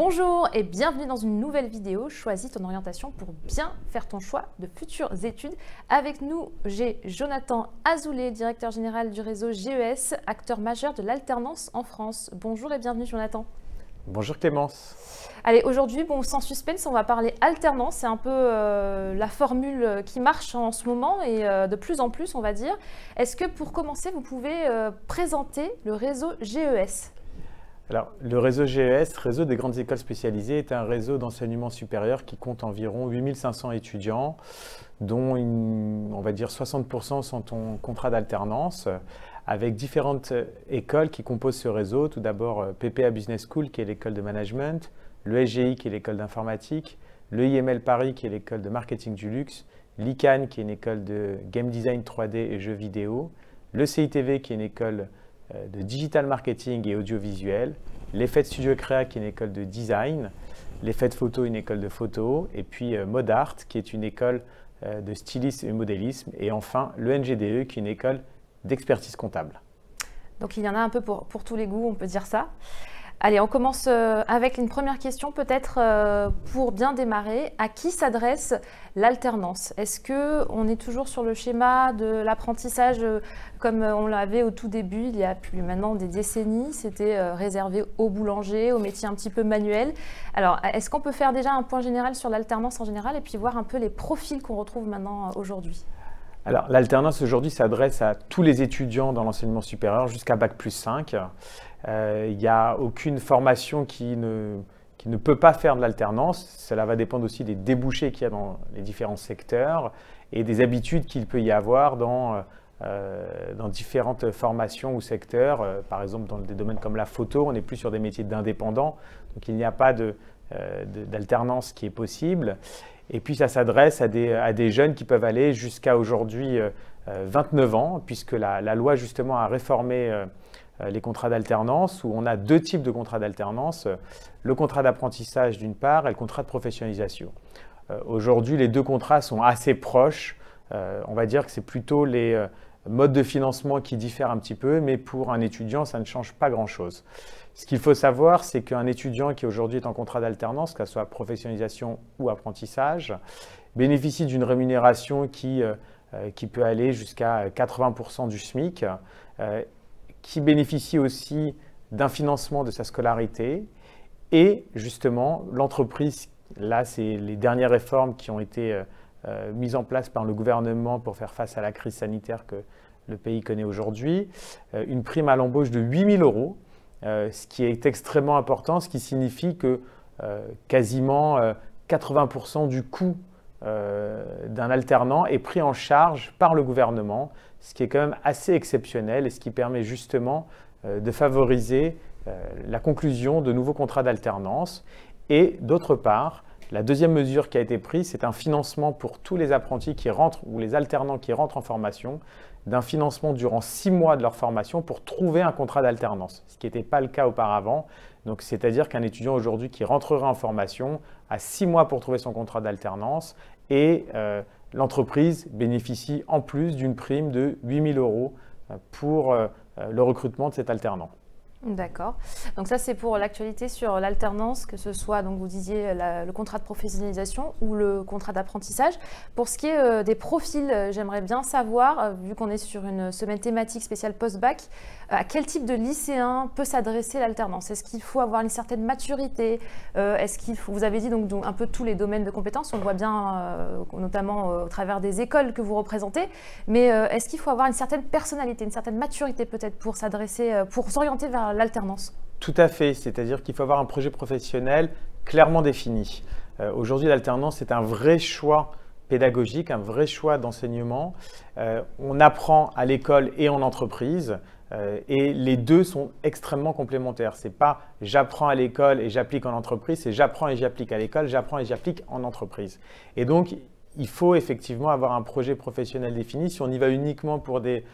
Bonjour et bienvenue dans une nouvelle vidéo. Choisis ton orientation pour bien faire ton choix de futures études. Avec nous, j'ai Jonathan Azoulay, directeur général du réseau GES, acteur majeur de l'alternance en France. Bonjour et bienvenue Jonathan. Bonjour Clémence. Allez, aujourd'hui, sans suspense, on va parler alternance. C'est un peu la formule qui marche en ce moment et de plus en plus, on va dire. Est-ce que pour commencer, vous pouvez présenter le réseau GES ? Alors, le réseau GES, réseau des grandes écoles spécialisées, est un réseau d'enseignement supérieur qui compte environ 8500 étudiants, dont on va dire 60% sont en contrat d'alternance, avec différentes écoles qui composent ce réseau. Tout d'abord, PPA Business School, qui est l'école de management, le SGI, qui est l'école d'informatique, le IML Paris, qui est l'école de marketing du luxe, l'ICANN, qui est une école de game design 3D et jeux vidéo, le CITV, qui est une école de digital marketing et audiovisuel, l'Effet Studio Créa qui est une école de design, l'Effet Photo une école de photo, et puis Modart qui est une école de stylisme et modélisme, et enfin le NGDE qui est une école d'expertise comptable. Donc il y en a un peu pour tous les goûts, on peut dire ça. Allez, on commence avec une première question peut-être pour bien démarrer. À qui s'adresse l'alternance? Est-ce qu'on est toujours sur le schéma de l'apprentissage comme on l'avait au tout début, il y a plus maintenant des décennies? C'était réservé aux boulangers, aux métiers un petit peu manuels. Alors, est-ce qu'on peut faire déjà un point général sur l'alternance en général et puis voir un peu les profils qu'on retrouve maintenant aujourd'hui? Alors, l'alternance aujourd'hui s'adresse à tous les étudiants dans l'enseignement supérieur jusqu'à Bac+5. Il n'y a aucune formation qui ne peut pas faire de l'alternance. Cela va dépendre aussi des débouchés qu'il y a dans les différents secteurs et des habitudes qu'il peut y avoir dans différentes formations ou secteurs. Par exemple, dans des domaines comme la photo, on n'est plus sur des métiers d'indépendants, donc il n'y a pas d'alternance qui est possible. Et puis ça s'adresse à des jeunes qui peuvent aller jusqu'à aujourd'hui 29 ans, puisque la loi justement a réformé les contrats d'alternance, où on a deux types de contrats d'alternance, le contrat d'apprentissage d'une part et le contrat de professionnalisation. Aujourd'hui, les deux contrats sont assez proches. On va dire que c'est plutôt les modes de financement qui diffèrent un petit peu, mais pour un étudiant, ça ne change pas grand-chose. Ce qu'il faut savoir, c'est qu'un étudiant qui aujourd'hui est en contrat d'alternance, que ce soit professionnalisation ou apprentissage, bénéficie d'une rémunération qui peut aller jusqu'à 80% du SMIC, qui bénéficie aussi d'un financement de sa scolarité. Et justement, l'entreprise, là, c'est les dernières réformes qui ont été mises en place par le gouvernement pour faire face à la crise sanitaire que le pays connaît aujourd'hui, une prime à l'embauche de 8 000 €, ce qui est extrêmement important, ce qui signifie que quasiment 80% du coût d'un alternant est pris en charge par le gouvernement, ce qui est quand même assez exceptionnel et ce qui permet justement de favoriser la conclusion de nouveaux contrats d'alternance. Et d'autre part, la deuxième mesure qui a été prise, c'est un financement pour tous les apprentis qui rentrent ou les alternants qui rentrent en formation, d'un financement durant 6 mois de leur formation pour trouver un contrat d'alternance, ce qui n'était pas le cas auparavant. Donc, c'est-à-dire qu'un étudiant aujourd'hui qui rentrerait en formation a 6 mois pour trouver son contrat d'alternance et l'entreprise bénéficie en plus d'une prime de 8 000 € pour le recrutement de cet alternant. D'accord. Donc ça, c'est pour l'actualité sur l'alternance, que ce soit, donc vous disiez, le contrat de professionnalisation ou le contrat d'apprentissage. Pour ce qui est des profils, j'aimerais bien savoir, vu qu'on est sur une semaine thématique spéciale post-bac, à quel type de lycéen peut s'adresser l'alternance? Est-ce qu'il faut avoir une certaine maturité? Vous avez dit donc un peu tous les domaines de compétences, on le voit bien notamment au travers des écoles que vous représentez, mais est-ce qu'il faut avoir une certaine personnalité, une certaine maturité peut-être pour s'adresser, pour s'orienter vers l'alternance? Tout à fait, c'est-à-dire qu'il faut avoir un projet professionnel clairement défini. Aujourd'hui, l'alternance est un vrai choix pédagogique, un vrai choix d'enseignement. On apprend à l'école et en entreprise et les deux sont extrêmement complémentaires. Ce n'est pas j'apprends à l'école et j'applique en entreprise, c'est j'apprends et j'applique à l'école, j'apprends et j'applique en entreprise. Et donc, il faut effectivement avoir un projet professionnel défini. Si on y va uniquement pour des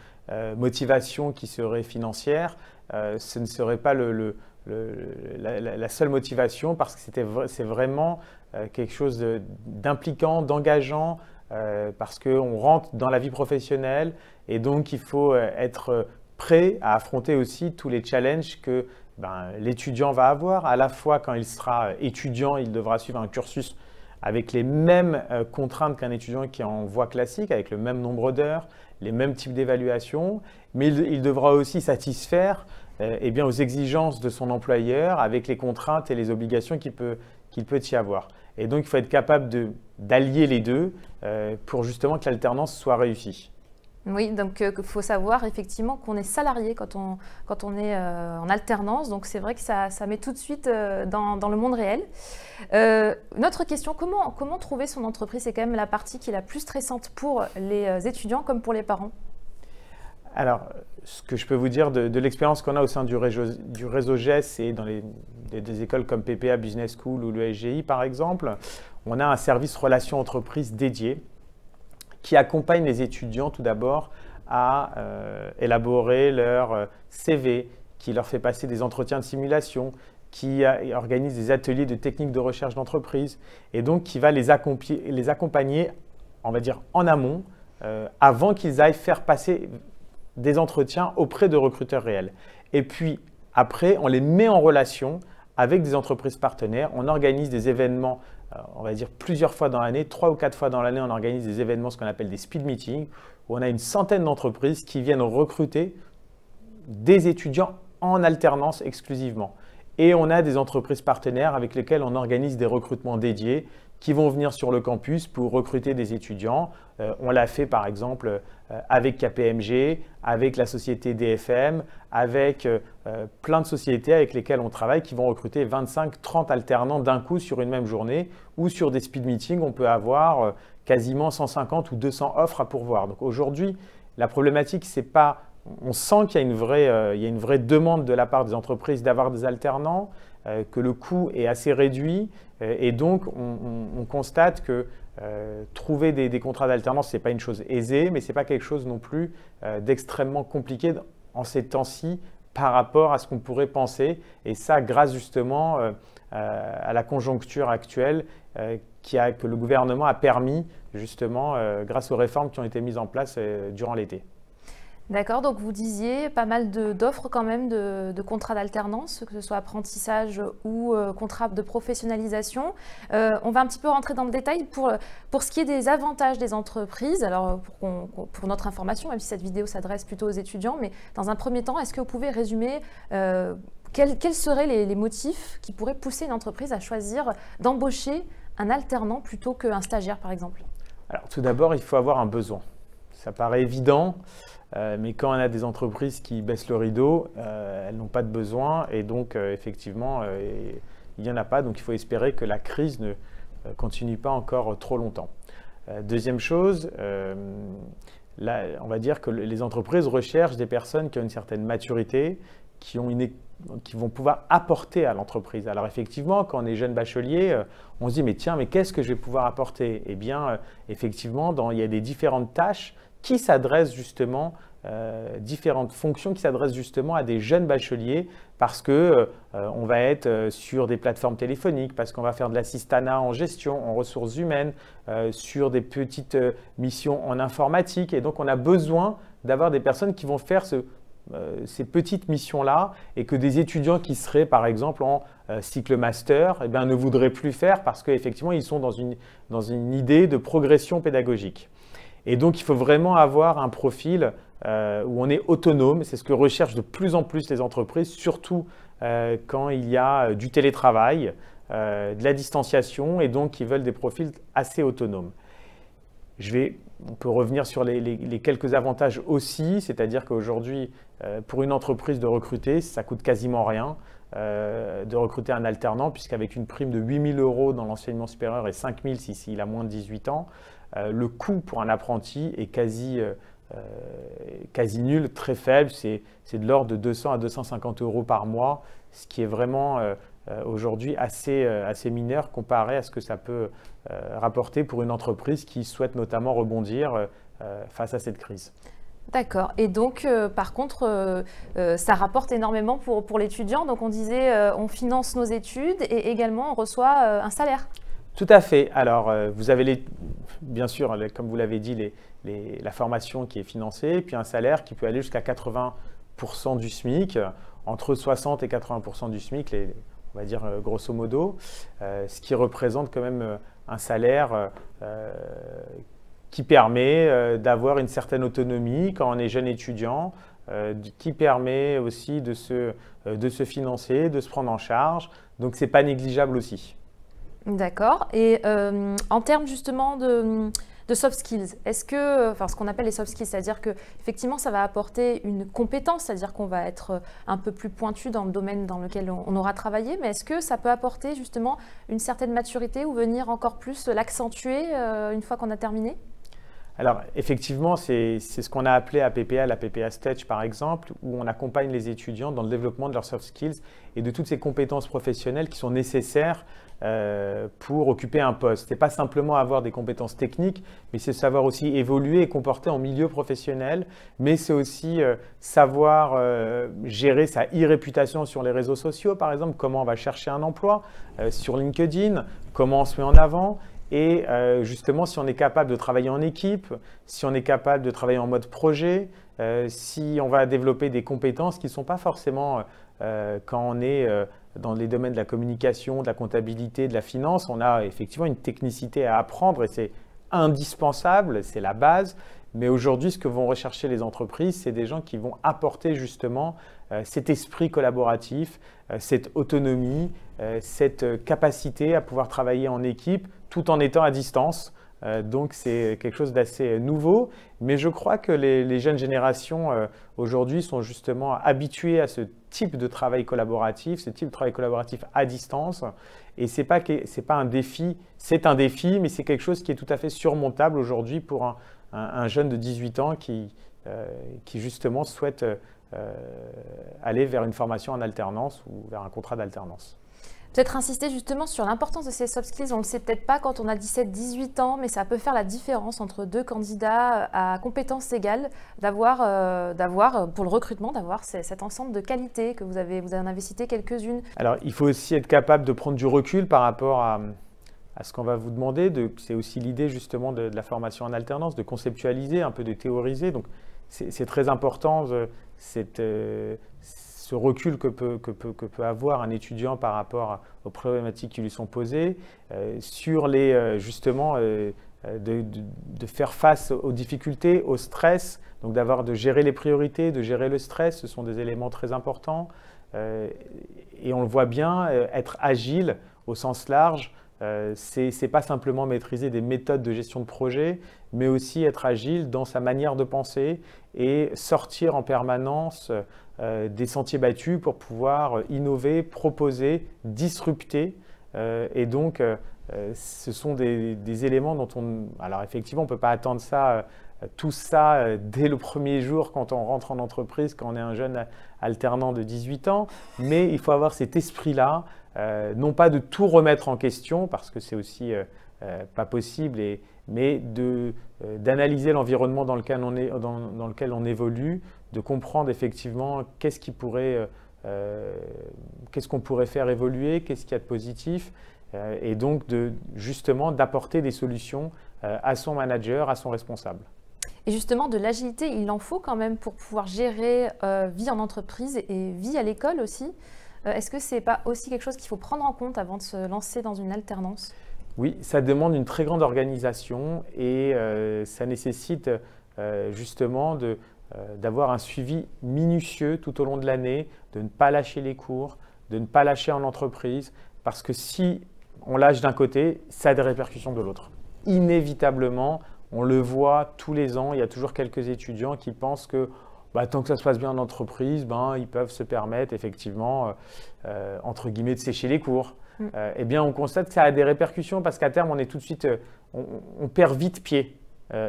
motivations qui seraient financières, ce ne serait pas la seule motivation parce que c'est vraiment quelque chose d'impliquant, d'engageant, parce qu'on rentre dans la vie professionnelle et donc il faut être prêt à affronter aussi tous les challenges que l'étudiant va avoir. À la fois, quand il sera étudiant, il devra suivre un cursus avec les mêmes contraintes qu'un étudiant qui est en voie classique, avec le même nombre d'heures, les mêmes types d'évaluation, mais il devra aussi satisfaire aux exigences de son employeur avec les contraintes et les obligations qu'il peut y avoir. Et donc, il faut être capable d'allier les deux pour justement que l'alternance soit réussie. Oui, donc il faut savoir effectivement qu'on est salarié quand on est en alternance. Donc c'est vrai que ça met tout de suite dans le monde réel. Une autre question, comment trouver son entreprise? C'est quand même la partie qui est la plus stressante pour les étudiants comme pour les parents. Alors, ce que je peux vous dire de l'expérience qu'on a au sein du réseau GES et dans des écoles comme PPA Business School ou le SGI par exemple, on a un service relations entreprises dédié qui accompagne les étudiants tout d'abord à élaborer leur CV, qui leur fait passer des entretiens de simulation, qui organise des ateliers de techniques de recherche d'entreprise et donc qui va les accompagner, on va dire, en amont, avant qu'ils aillent faire passer des entretiens auprès de recruteurs réels. Et puis après, on les met en relation avec des entreprises partenaires. On organise des événements, on va dire plusieurs fois dans l'année, 3 ou 4 fois dans l'année, on organise des événements, ce qu'on appelle des speed meetings, où on a une centaine d'entreprises qui viennent recruter des étudiants en alternance exclusivement. Et on a des entreprises partenaires avec lesquelles on organise des recrutements dédiés qui vont venir sur le campus pour recruter des étudiants. On l'a fait par exemple avec KPMG, avec la société DFM, avec plein de sociétés avec lesquelles on travaille qui vont recruter 25-30 alternants d'un coup sur une même journée, ou sur des speed meetings, on peut avoir quasiment 150 ou 200 offres à pourvoir. Donc aujourd'hui, la problématique, c'est pas… On sent qu'il y a une vraie demande de la part des entreprises d'avoir des alternants, que le coût est assez réduit et donc on constate que trouver des contrats d'alternance, ce n'est pas une chose aisée, mais ce n'est pas quelque chose non plus d'extrêmement compliqué en ces temps-ci par rapport à ce qu'on pourrait penser. Et ça, grâce justement à la conjoncture actuelle que le gouvernement a permis justement grâce aux réformes qui ont été mises en place durant l'été. D'accord, donc vous disiez pas mal d'offres quand même de contrats d'alternance, que ce soit apprentissage ou contrat de professionnalisation. On va un petit peu rentrer dans le détail pour ce qui est des avantages des entreprises. Alors pour notre information, même si cette vidéo s'adresse plutôt aux étudiants, mais dans un premier temps, est-ce que vous pouvez résumer quels seraient les motifs qui pourraient pousser une entreprise à choisir d'embaucher un alternant plutôt qu'un stagiaire par exemple? Alors tout d'abord, il faut avoir un besoin. Ça paraît évident. Mais quand on a des entreprises qui baissent le rideau, elles n'ont pas de besoin et donc effectivement, il n'y en a pas. Donc il faut espérer que la crise ne continue pas encore trop longtemps. Deuxième chose, là, on va dire que les entreprises recherchent des personnes qui ont une certaine maturité, qui vont pouvoir apporter à l'entreprise. Alors effectivement, quand on est jeune bachelier, on se dit mais tiens, mais qu'est-ce que je vais pouvoir apporter? Eh bien, effectivement, il y a des différentes tâches qui s'adressent justement, différentes fonctions qui s'adressent justement à des jeunes bacheliers parce que on va être sur des plateformes téléphoniques, parce qu'on va faire de l'assistanat en gestion, en ressources humaines, sur des petites missions en informatique. Et donc, on a besoin d'avoir des personnes qui vont faire ces petites missions-là et que des étudiants qui seraient par exemple en cycle master eh bien, ne voudraient plus faire parce qu'effectivement, ils sont dans une idée de progression pédagogique. Et donc, il faut vraiment avoir un profil où on est autonome. C'est ce que recherchent de plus en plus les entreprises, surtout quand il y a du télétravail, de la distanciation et donc ils veulent des profils assez autonomes. On peut revenir sur les quelques avantages aussi, c'est-à-dire qu'aujourd'hui, pour une entreprise de recruter, ça coûte quasiment rien de recruter un alternant puisqu'avec une prime de 8 000 € dans l'enseignement supérieur et 5 000 s'il a moins de 18 ans, le coût pour un apprenti est quasi nul, très faible. C'est de l'ordre de 200 à 250 € par mois, ce qui est vraiment aujourd'hui assez mineur comparé à ce que ça peut rapporter pour une entreprise qui souhaite notamment rebondir face à cette crise. D'accord. Et donc, par contre, ça rapporte énormément pour l'étudiant. Donc, on disait, on finance nos études et également on reçoit un salaire. Tout à fait. Alors, vous avez bien sûr, comme vous l'avez dit, la formation qui est financée, puis un salaire qui peut aller jusqu'à 80% % du SMIC, entre 60 et 80% du SMIC, on va dire grosso modo, ce qui représente quand même un salaire qui permet d'avoir une certaine autonomie quand on est jeune étudiant, qui permet aussi de se financer, de se prendre en charge. Donc, ce n'est pas négligeable aussi. D'accord. Et en termes justement de soft skills, est-ce que, enfin ce qu'on appelle les soft skills, c'est-à-dire qu'effectivement ça va apporter une compétence, c'est-à-dire qu'on va être un peu plus pointu dans le domaine dans lequel on aura travaillé, mais est-ce que ça peut apporter justement une certaine maturité ou venir encore plus l'accentuer une fois qu'on a terminé ? Alors, effectivement, c'est ce qu'on a appelé à PPA, la PPA Stage par exemple, où on accompagne les étudiants dans le développement de leurs soft skills et de toutes ces compétences professionnelles qui sont nécessaires pour occuper un poste. Ce n'est pas simplement avoir des compétences techniques, mais c'est savoir aussi évoluer et comporter en milieu professionnel, mais c'est aussi savoir gérer sa e-réputation sur les réseaux sociaux, par exemple, comment on va chercher un emploi sur LinkedIn, comment on se met en avant. Et justement, si on est capable de travailler en équipe, si on est capable de travailler en mode projet, si on va développer des compétences qui ne sont pas forcément quand on est dans les domaines de la communication, de la comptabilité, de la finance, on a effectivement une technicité à apprendre et c'est indispensable, c'est la base. Mais aujourd'hui, ce que vont rechercher les entreprises, c'est des gens qui vont apporter justement cet esprit collaboratif, cette autonomie, cette capacité à pouvoir travailler en équipe tout en étant à distance. Donc, c'est quelque chose d'assez nouveau. Mais je crois que les jeunes générations aujourd'hui sont justement habituées à ce type de travail collaboratif, ce type de travail collaboratif à distance. Et ce n'est pas un défi, c'est un défi, mais c'est quelque chose qui est tout à fait surmontable aujourd'hui pour un jeune de 18 ans qui justement souhaite aller vers une formation en alternance ou vers un contrat d'alternance. Peut-être insister justement sur l'importance de ces soft skills. On ne le sait peut-être pas quand on a 17-18 ans, mais ça peut faire la différence entre deux candidats à compétences égales, d'avoir pour le recrutement, d'avoir cet ensemble de qualités que vous en avez cité quelques-unes. Alors, il faut aussi être capable de prendre du recul par rapport à ce qu'on va vous demander. C'est aussi l'idée justement de la formation en alternance, de conceptualiser, un peu de théoriser. Donc, c'est très important ce recul que peut avoir un étudiant par rapport aux problématiques qui lui sont posées, sur justement de faire face aux difficultés, au stress, donc de gérer les priorités, de gérer le stress, ce sont des éléments très importants. Et on le voit bien, être agile au sens large, c'est pas simplement maîtriser des méthodes de gestion de projet, mais aussi être agile dans sa manière de penser et sortir en permanence des sentiers battus pour pouvoir innover, proposer, disrupter. Et donc, ce sont des éléments dont alors effectivement, on ne peut pas attendre tout ça dès le premier jour quand on rentre en entreprise, quand on est un jeune alternant de 18 ans, mais il faut avoir cet esprit-là, non pas de tout remettre en question, parce que c'est aussi pas possible, mais d'analyser l'environnement dans lequel on évolue, de comprendre effectivement qu'est-ce qu'on pourrait faire évoluer, qu'est-ce qu'il y a de positif, et donc justement d'apporter des solutions à son manager, à son responsable. Et justement, de l'agilité, il en faut quand même pour pouvoir gérer vie en entreprise et vie à l'école aussi. Est-ce que ce n'est pas aussi quelque chose qu'il faut prendre en compte avant de se lancer dans une alternance ? Oui, ça demande une très grande organisation et ça nécessite justement d'avoir un suivi minutieux tout au long de l'année, de ne pas lâcher les cours, de ne pas lâcher en entreprise, parce que si on lâche d'un côté, ça a des répercussions de l'autre. Inévitablement, on le voit tous les ans, il y a toujours quelques étudiants qui pensent que tant que ça se passe bien en entreprise, ils peuvent se permettre effectivement, entre guillemets, de sécher les cours. Eh bien, on constate que ça a des répercussions parce qu'à terme, on est tout de suite, on perd vite pied.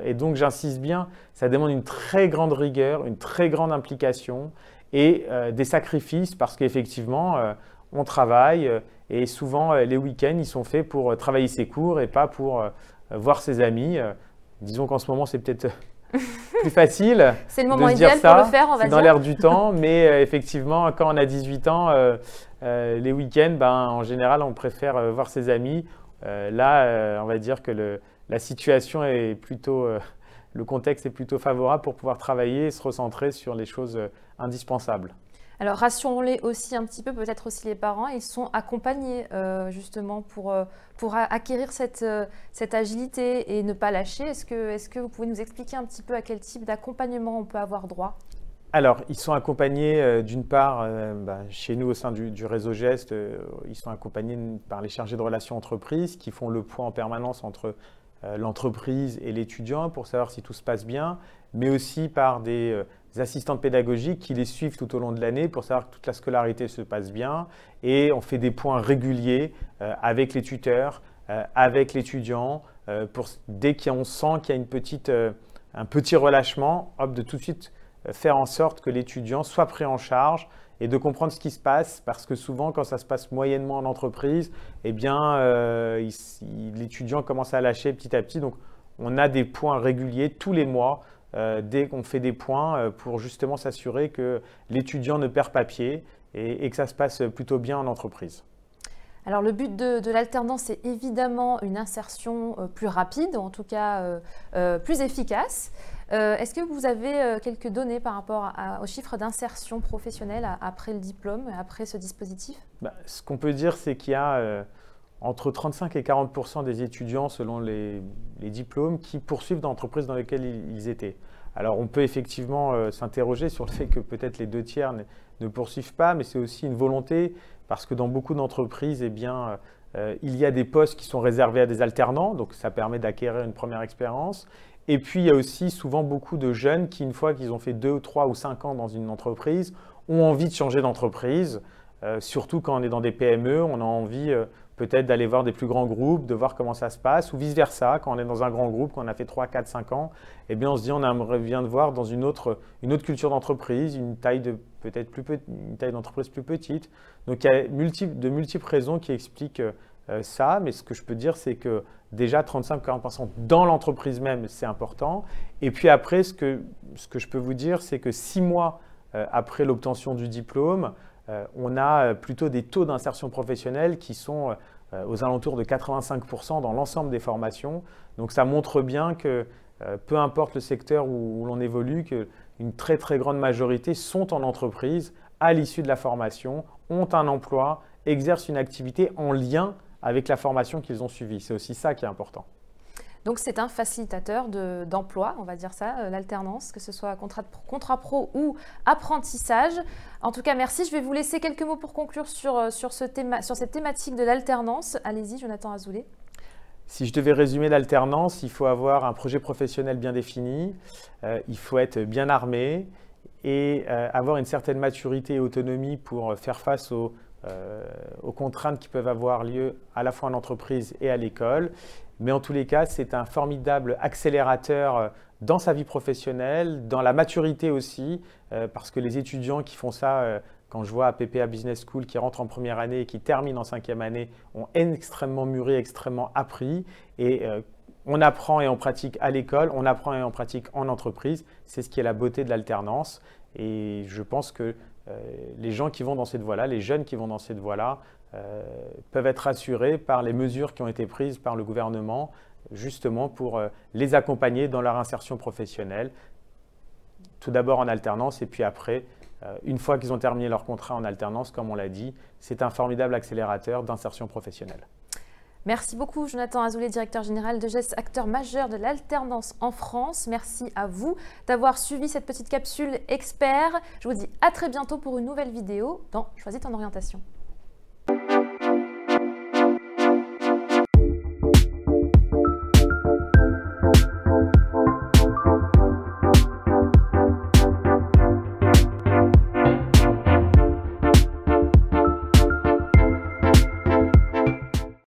Et donc, j'insiste bien, ça demande une très grande rigueur, une très grande implication et des sacrifices parce qu'effectivement, on travaille et souvent, les week-ends, ils sont faits pour travailler ses cours et pas pour voir ses amis. Disons qu'en ce moment, c'est peut-être plus facile. C'est le moment idéal pour le faire, on va dire. C'est dans l'air du temps, mais effectivement, quand on a 18 ans, les week-ends, en général, on préfère voir ses amis. Là, on va dire que la situation est plutôt le contexte est plutôt favorable pour pouvoir travailler et se recentrer sur les choses indispensables. Alors, rassurons-les aussi un petit peu, peut-être aussi les parents, ils sont accompagnés justement pour acquérir cette agilité et ne pas lâcher. Est-ce que vous pouvez nous expliquer un petit peu à quel type d'accompagnement on peut avoir droit? Alors, ils sont accompagnés d'une part, chez nous au sein du réseau GEST, ils sont accompagnés par les chargés de relations entreprises qui font le point en permanence entre l'entreprise et l'étudiant pour savoir si tout se passe bien, mais aussi par des assistantes pédagogiques qui les suivent tout au long de l'année pour savoir que toute la scolarité se passe bien. Et on fait des points réguliers avec les tuteurs, avec l'étudiant, dès qu'on sent qu'il y a un petit relâchement, hop, de tout de suite faire en sorte que l'étudiant soit pris en charge et de comprendre ce qui se passe, parce que souvent, quand ça se passe moyennement en entreprise, eh bien, l'étudiant commence à lâcher petit à petit. Donc, on a des points réguliers tous les mois, dès qu'on fait des points pour justement s'assurer que l'étudiant ne perd pas pied et que ça se passe plutôt bien en entreprise. Alors, le but de l'alternance, c'est évidemment une insertion plus rapide, ou en tout cas plus efficace. Est-ce que vous avez quelques données par rapport aux chiffres d'insertion professionnelle après le diplôme, après ce dispositif? Ce qu'on peut dire, c'est qu'il y a entre 35 et 40% des étudiants, selon les diplômes, qui poursuivent dans l'entreprise dans laquelle ils étaient. Alors, on peut effectivement s'interroger sur le fait que peut-être les 2/3 ne poursuivent pas, mais c'est aussi une volonté, parce que dans beaucoup d'entreprises, eh bien, il y a des postes qui sont réservés à des alternants, donc ça permet d'acquérir une première expérience. Et puis, il y a aussi souvent beaucoup de jeunes qui, une fois qu'ils ont fait 2, 3 ou 5 ans dans une entreprise, ont envie de changer d'entreprise. Surtout quand on est dans des PME, on a envie peut-être d'aller voir des plus grands groupes, de voir comment ça se passe, ou vice-versa, quand on est dans un grand groupe, quand on a fait 3, 4, 5 ans, eh bien on se dit on aimerait bien de voir dans une autre culture d'entreprise, une taille d'entreprise plus petite. Donc il y a de multiples raisons qui expliquent ça, mais ce que je peux dire, c'est que déjà 35-40% dans l'entreprise même, c'est important. Et puis après, ce que je peux vous dire, c'est que 6 mois après l'obtention du diplôme, on a plutôt des taux d'insertion professionnelle qui sont aux alentours de 85% dans l'ensemble des formations. Donc ça montre bien que peu importe le secteur où l'on évolue, qu'une très très grande majorité sont en entreprise à l'issue de la formation, ont un emploi, exercent une activité en lien avec la formation qu'ils ont suivie. C'est aussi ça qui est important. Donc, c'est un facilitateur d'emploi, on va dire ça, l'alternance, que ce soit contrat pro ou apprentissage. En tout cas, merci. Je vais vous laisser quelques mots pour conclure sur cette thématique de l'alternance. Allez-y, Jonathan Azoulay. Si je devais résumer l'alternance, il faut avoir un projet professionnel bien défini, il faut être bien armé et avoir une certaine maturité et autonomie pour faire face aux contraintes qui peuvent avoir lieu à la fois en entreprise et à l'école. Mais en tous les cas, c'est un formidable accélérateur dans sa vie professionnelle, dans la maturité aussi, parce que les étudiants qui font ça, quand je vois à PPA Business School qui rentrent en première année et qui terminent en 5e année, ont extrêmement mûri, extrêmement appris. Et on apprend et on pratique à l'école, on apprend et on pratique en entreprise. C'est ce qui est la beauté de l'alternance. Et je pense que les gens qui vont dans cette voie-là, les jeunes qui vont dans cette voie-là, peuvent être rassurés par les mesures qui ont été prises par le gouvernement, justement pour les accompagner dans leur insertion professionnelle, tout d'abord en alternance et puis après, une fois qu'ils ont terminé leur contrat en alternance, comme on l'a dit, c'est un formidable accélérateur d'insertion professionnelle. Merci beaucoup Jonathan Azoulay, directeur général de GEST, acteur majeur de l'alternance en France. Merci à vous d'avoir suivi cette petite capsule expert. Je vous dis à très bientôt pour une nouvelle vidéo dans Choisis ton orientation.